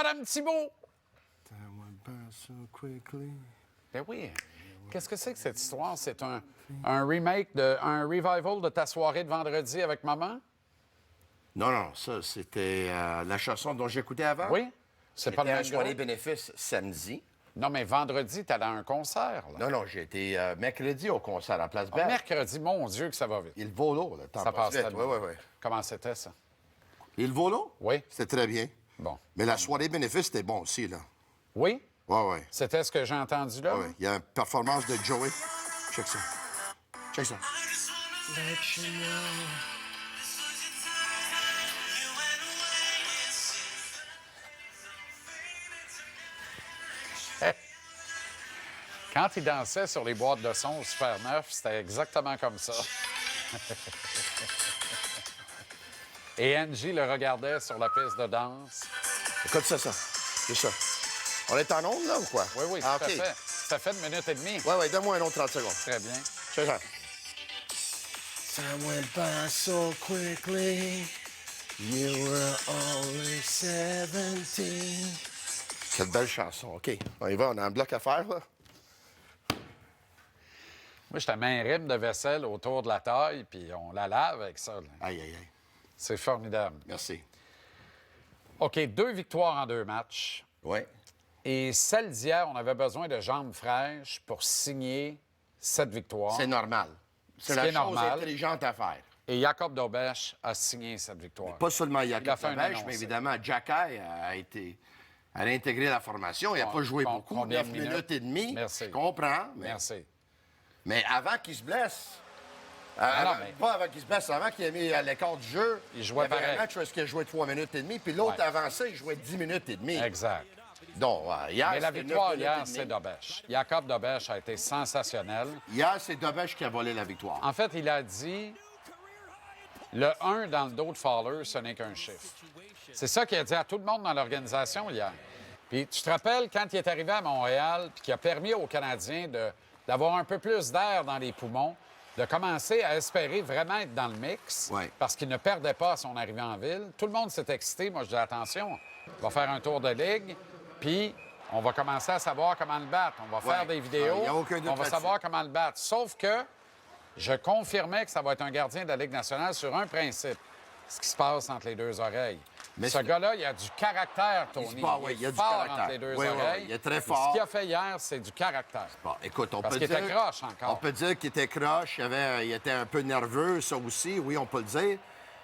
Madame Thibault! Time went by so quickly. Ben oui. Qu'est-ce que c'est que cette histoire? C'est un remake, un revival de ta soirée de vendredi avec maman? Non, non, ça, c'était la chanson dont j'écoutais avant. Oui? C'est pas le J'étais à même soirée groupe? bénéfice samedi. Non, mais vendredi, t'allais à un concert, là. Non, non, j'ai été mercredi au concert à Place Ah, Belle. mercredi, mon Dieu, que ça va vite. Il volo, le temps Ça passe vite. tellement. Oui, oui, oui. Comment c'était, ça? Il volo? Oui. C'était très bien. Bon. Mais la soirée bénéfice, c'était bon aussi, là. Oui? Oui, oui. C'était ce que j'ai entendu là? Oui, il y a une performance de Joey. Check ça. Check ça. Quand il dansait sur les boîtes de son au Super 9, c'était exactement comme ça. Et Angie le regardait sur la piste de danse. Écoute ça, ça. C'est ça. On est en onde, là, ou quoi? Oui, oui, Ah, tout à fait. Ça fait une minute et demie. Oui, oui, donne-moi un autre 30 secondes. Très bien. Check ça. Time went by so quickly. You were only 17. Quelle belle chanson. OK. On y va, on a un bloc à faire, là. Moi, je te mets un rime de vaisselle autour de la taille, puis on la lave avec ça, là. Aïe, aïe, aïe. C'est formidable. Merci. OK, 2 victoires en 2 matchs. Oui. Et celle d'hier, on avait besoin de jambes fraîches pour signer cette victoire. C'est normal. C'est Ce la qui est chose normal. intelligente à faire. Et Jacob Dobèche a signé cette victoire. Pas seulement Il a Jacob fait un Tabèche, annoncé. mais évidemment, Jacky a intégré la formation. Il n'a pas joué beaucoup, Combien 9 de minutes et demie. Merci. Je comprends. Merci. Mais avant qu'il se blesse, non, mais- pas avant qu'il se blesse, avant qu'il ait mis à l'écart du jeu, Il jouait y avait pareil. un match où il a joué 3 minutes et demie, puis l'autre Ouais. avant ça, il jouait 10 minutes et demie. Exact. Donc, hier, Mais la c'était victoire 9 minutes hier, et demie. c'est Dobèche. Jacob Dobèche a été sensationnel. Hier, c'est Dobèche qui a volé la victoire. En fait, il a dit le 1 dans le dos de Fowler, ce n'est qu'un chiffre. C'est ça qu'il a dit à tout le monde dans l'organisation hier. Puis tu te rappelles quand il est arrivé à Montréal, puis qu'il a permis aux Canadiens d'avoir un peu plus d'air dans les poumons, de commencer à espérer vraiment être dans le mix, Ouais. parce qu'il ne perdait pas à son arrivée en ville. Tout le monde s'est excité. Moi, je dis attention, on va faire un tour de ligue, puis on va commencer à savoir comment le battre. On va faire Ouais. des vidéos, Il y a aucun doute on va là-dessus. savoir comment le battre. Sauf que je confirmais que ça va être un gardien de la Ligue nationale sur un principe, ce qui se passe entre les deux oreilles. Mais ce c'est- gars-là, il a du caractère, Tony. oui, il y a est du fort caractère. entre les deux Oui, oui, oreilles. oui, il est très Et fort. Ce qu'il a fait hier, c'est du caractère. Bon, écoute, on Parce peut qu'il dire... était croche encore. On peut dire qu'il était croche, il était un peu nerveux, ça aussi, oui, on peut le dire.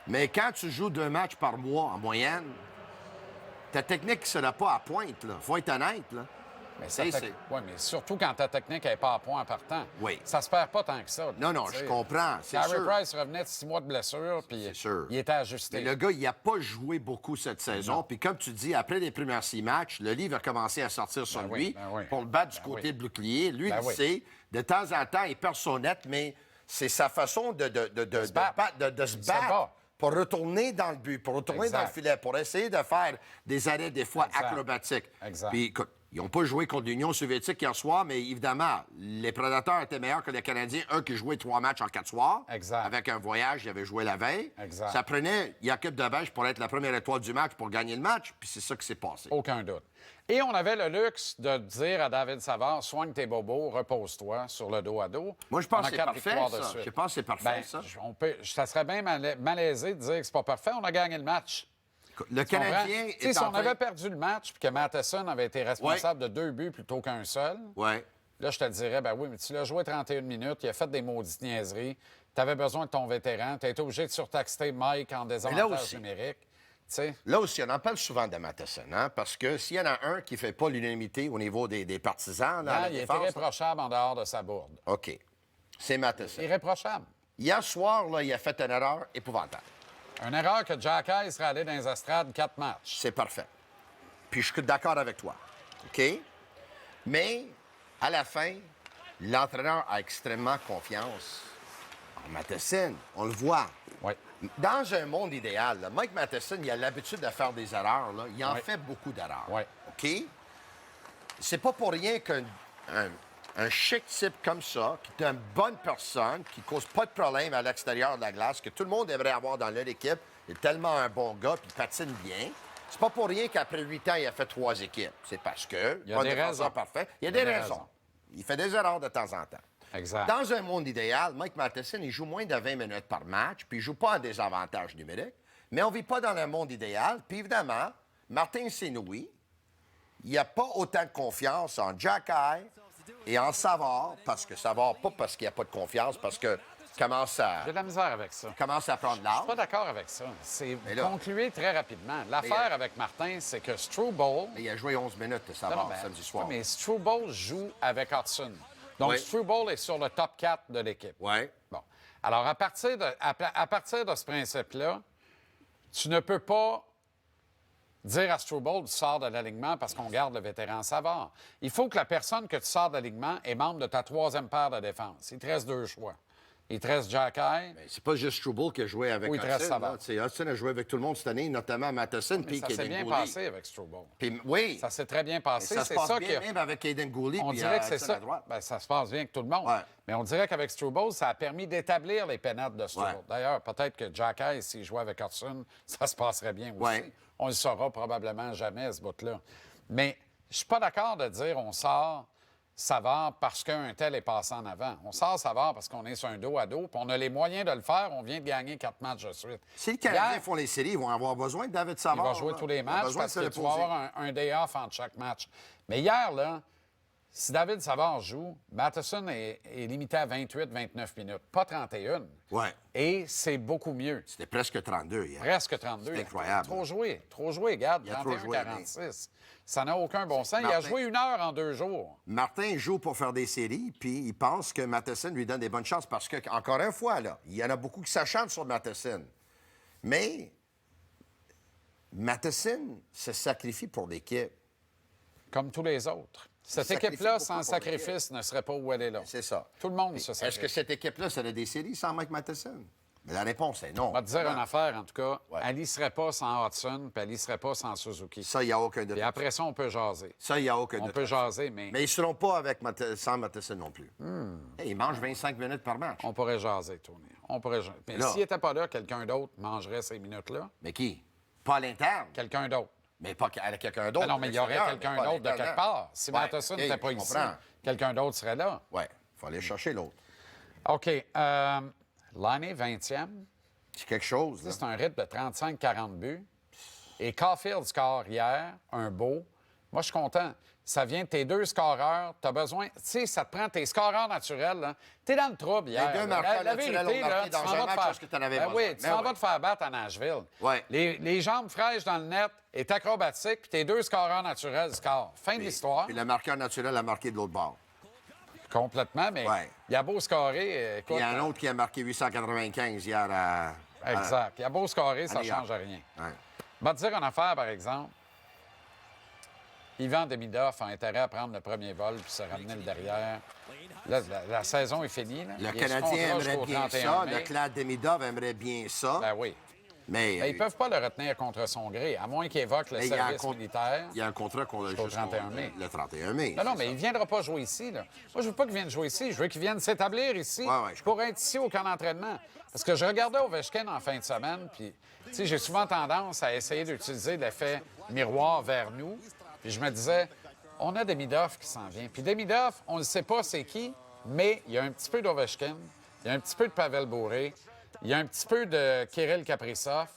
Mais quand tu joues 2 matchs par mois en moyenne, ta technique ne sera pas à pointe, là. Faut être honnête, là. Mais, Tu sais, Oui, mais surtout quand ta technique n'est pas à point en partant. Oui. Ça se perd pas tant que ça. là. Non, non, Tu sais, je comprends, c'est Carey sûr. Price revenait de 6 mois de blessure, puis C'est sûr. il était ajusté. Mais le gars, il n'a pas joué beaucoup cette saison. Puis comme tu dis, après les premiers 6 matchs, le livre a commencé à sortir sur Ben oui, lui ben oui. pour le battre du Ben côté oui. de bouclier. Lui, Ben il oui. sait. De temps en temps, il perd son net, mais c'est sa façon de se battre. se Il se battre bat. pour retourner dans le but, pour retourner Exact. dans le filet, pour essayer de faire des arrêts des fois Exact. acrobatiques. Exact. Puis écoute, ils n'ont pas joué contre l'Union soviétique hier soir, mais évidemment, les Prédateurs étaient meilleurs que les Canadiens. Un qui jouait 3 matchs en 4 soirs. Exact. Avec un voyage, il avait joué la veille. Exact. Ça prenait Jacob Dobèche pour être la première étoile du match pour gagner le match, puis c'est ça qui s'est passé. Aucun doute. Et on avait le luxe de dire à David Savard, soigne tes bobos, repose-toi sur le dos à dos. Moi, je pense On a que c'est 4 parfait, victoires de ça. suite. Je pense que c'est parfait, Ben, ça. Ça serait bien malaisé de dire que c'est pas parfait. On a gagné le match. Le Tu comprends? Canadien Tu sais, est si en on train... avait perdu le match puis que Matheson avait été responsable de 2 buts plutôt qu'un seul, Ouais. là, je te dirais, ben oui, mais tu l'as joué 31 minutes, il a fait des maudites niaiseries, tu avais besoin de ton vétéran, tu as été obligé de surtaxer Mike en désavantage aussi. numérique. Tu sais, Là aussi, on en parle souvent de Matheson, hein, parce que s'il y en a un qui ne fait pas l'unanimité au niveau des partisans, là, à la il est défense, là, irréprochable en dehors de sa bourde. OK. C'est Matheson. Irréprochable. Hier soir, là, il a fait une erreur épouvantable. Une erreur que Jack Hayes serait allé dans les estrades 4 matchs. C'est parfait. Puis je suis d'accord avec toi. OK? Mais, à la fin, l'entraîneur a extrêmement confiance en Matheson. On le voit. Oui. Dans un monde idéal, là, Mike Matheson, il a l'habitude de faire des erreurs. Là. Il en Oui. fait beaucoup d'erreurs. Oui. OK? C'est pas pour rien qu'un un chic type comme ça, qui est une bonne personne, qui cause pas de problème à l'extérieur de la glace, que tout le monde aimerait avoir dans leur équipe, il est tellement un bon gars, puis il patine bien. C'est pas pour rien qu'après 8 ans, il a fait 3 équipes. C'est parce que... Il y a des raisons. Parfait. Il y a des raisons. Il fait des erreurs de temps en temps. Exact. Dans un monde idéal, Mike Matheson, il joue moins de 20 minutes par match, puis il joue pas en désavantage numérique. Mais on vit pas dans un monde idéal. Puis évidemment, Martin Saint-Louis, il n'y a pas autant de confiance en Jacky et en Savard, parce que Savard, pas parce qu'il n'y a pas de confiance, parce que commence J'ai de la misère avec ça. commence à prendre Je l'âge. suis pas d'accord avec ça. C'est Mais là- conclué très rapidement. L'affaire avec Martin, c'est que Struble... Il a joué 11 minutes de Non, Savard non, samedi soir. mais Struble joue avec Hudson. Donc, Oui. Struble est sur le top 4 de l'équipe. Oui. Bon. Alors, à partir de ce principe-là, tu ne peux pas dire à Struble, tu sors de l'alignement parce qu'on garde le vétéran Savard. Il faut que la personne que tu sors de l'alignement est membre de ta troisième paire de défense. Il te reste 2 choix. Il te reste Jacky. Mais c'est pas juste Struble qui a joué avec Oui, il te reste Hudson. Savard. là. C'est Hudson a joué avec tout le monde cette année, notamment Matheson puis Ça s'est Kaden bien Gooley. passé avec Struble. Puis, oui. Ça s'est très bien Et passé. ça se C'est passe ça bien qui même avec Kaden Gooley On puis dirait que c'est Hudson ça. à droite. Ben, ça se passe bien avec tout le monde. Ouais. Mais on dirait qu'avec Struble, ça a permis d'établir les pénates de Struble. Ouais. D'ailleurs, peut-être que Jacky, s'il jouait avec Hudson, ça se passerait bien aussi. Ouais. On le saura probablement jamais, ce bout-là. Mais je suis pas d'accord de dire on sort Savard parce qu'un tel est passé en avant. On sort Savard parce qu'on est sur un dos à dos, puis on a les moyens de le faire. On vient de gagner 4 matchs de suite. Si les Canadiens Hier, font les séries, ils vont avoir besoin de David il Savard. va jouer là. tous les Ils ont matchs besoin parce de se que tu vas reposer. avoir un day off entre chaque match. Mais hier, là, si David Savard joue, Matheson est limité à 28-29 minutes, pas 31. Ouais. Et c'est beaucoup mieux. C'était presque 32 hier. Presque 32. C'est incroyable. Trop joué, garde. Il a trop joué, 31-46. Ça n'a aucun bon sens. Il a Martin- joué 1 heure en 2 jours. Martin joue pour faire des séries, puis il pense que Matheson lui donne des bonnes chances parce que, encore une fois, là, il y en a beaucoup qui s'acharnent sur Matheson. Mais Matheson se sacrifie pour l'équipe. Comme tous les autres. Cette sacrifie équipe-là, beaucoup sans pour sacrifice, ne serait pas où elle est là. C'est ça. Tout le monde se Est-ce que sacrifie. cette équipe-là serait des séries sans Mike Matheson? Mais la réponse est non. On va te dire Non. une affaire, en tout cas. Ouais. Elle n'y serait pas sans Hudson, puis elle n'y serait pas sans Suzuki. Ça, il n'y a aucun doute. Et après ça, on peut jaser. Ça, il n'y a aucun On doute. peut jaser, mais Mais ils ne seront pas avec sans Matheson non plus. Hey, ils mangent 25 minutes par match. on pourrait jaser, Tony. On pourrait jaser. Mais Là. s'il n'était pas là, quelqu'un d'autre mangerait ces minutes-là. Mais qui? Pas à l'interne. Quelqu'un d'autre. Mais pas avec quelqu'un d'autre. Ah non, mais il y aurait l'extérieur, quelqu'un mais pas à d'autre de quelque l'intérieur. part. Si Ouais, Matheson OK, n'était pas je ici, comprends. quelqu'un d'autre serait là. Oui, il faut aller chercher l'autre. OK. L'année 20e, C'est quelque chose, là. c'est un rythme de 35-40 buts. Et Caulfield score hier, un beau. Moi, je suis content. Ça vient de tes 2 scoreurs. Tu as besoin... Tu sais, ça te prend tes scoreurs naturels. Tu es dans le trouble hier. Les deux là. marqueurs La naturels vérité, ont là, marqué tu dans t'en un vas te match faire... parce que t'en avais Ben besoin. oui, tu Ben t'en oui. vas te faire battre à Nashville. Ouais. Les jambes fraîches dans le net est acrobatique, puis tes 2 scoreurs naturels scorent. Fin de l'histoire. Puis le marqueur naturel a marqué de l'autre bord. Complètement, mais Ouais. il a beau scorer... Puis il écoute, y a un autre qui a marqué 895 hier à... Exact. Il a beau scorer, ça ne New York. change rien. Ouais. Je vais te dire une affaire, par exemple. Yvan Demidov a intérêt à prendre le premier vol puis se ramener le derrière. Là, la saison est finie. Là. Le Il est sous Canadien contrat aimerait jusqu'au bien 31 ça. mai. Le clan Demidov aimerait bien ça. Ben oui. Mais Mais ils ne peuvent pas le retenir contre son gré, à moins qu'il évoque le mais il y a un service militaire. Il y a un contrat qu'on a Jusqu'au jusqu'au 31 mai. Le 31 mai. Non, non, c'est mais ça. il ne viendra pas jouer ici. Là. Moi, je veux pas qu'il vienne jouer ici. Je veux qu'il vienne s'établir ici Ouais, je pour être ici au camp d'entraînement. Parce que je regardais Ovechkin en fin de semaine, puis tu sais, j'ai souvent tendance à essayer d'utiliser l'effet miroir vers nous. Puis je me disais, on a Demidov qui s'en vient. Puis Demidov, on ne sait pas c'est qui, mais il y a un petit peu d'Ovechkin, il y a un petit peu de Pavel Bure, il y a un petit peu de Kirill Kaprizov.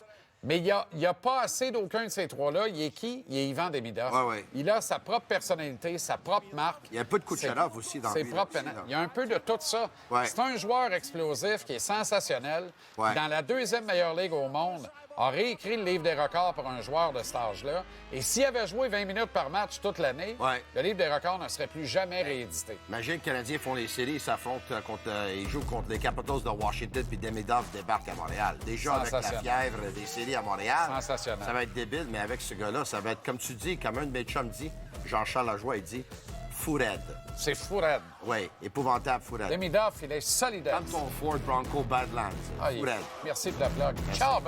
Mais il n'y a pas assez d'aucun de ces trois-là. Il est qui? Il est Yvan Demidov. Ouais, ouais. Il a sa propre personnalité, sa propre marque. Il y a un peu de Kucherov aussi dans ses lui, propres là, aussi, pénal- là. Il y a un peu de tout ça. Ouais. C'est un joueur explosif qui est sensationnel. Ouais. Dans la 2e meilleure ligue au monde, a réécrit le livre des records pour un joueur de cet âge-là. Et s'il avait joué 20 minutes par match toute l'année, Ouais. le livre des records ne serait plus jamais réédité. Imagine que les Canadiens font les séries, ils s'affrontent ils jouent contre les Capitals de Washington, puis Demidov débarque à Montréal. Déjà avec la Sensationnel. fièvre des séries à Montréal, Sensationnel. ça va être débile, mais avec ce gars-là, ça va être, comme tu dis, comme un de mes chums dit, Jean-Charles Lajoie, il dit, fou raide. C'est fou raide. Oui, épouvantable fou raide. Demidov, il est solidaire. Comme ton Ford Bronco Badlands, Ah, fou raide. Merci de la plug. Ciao,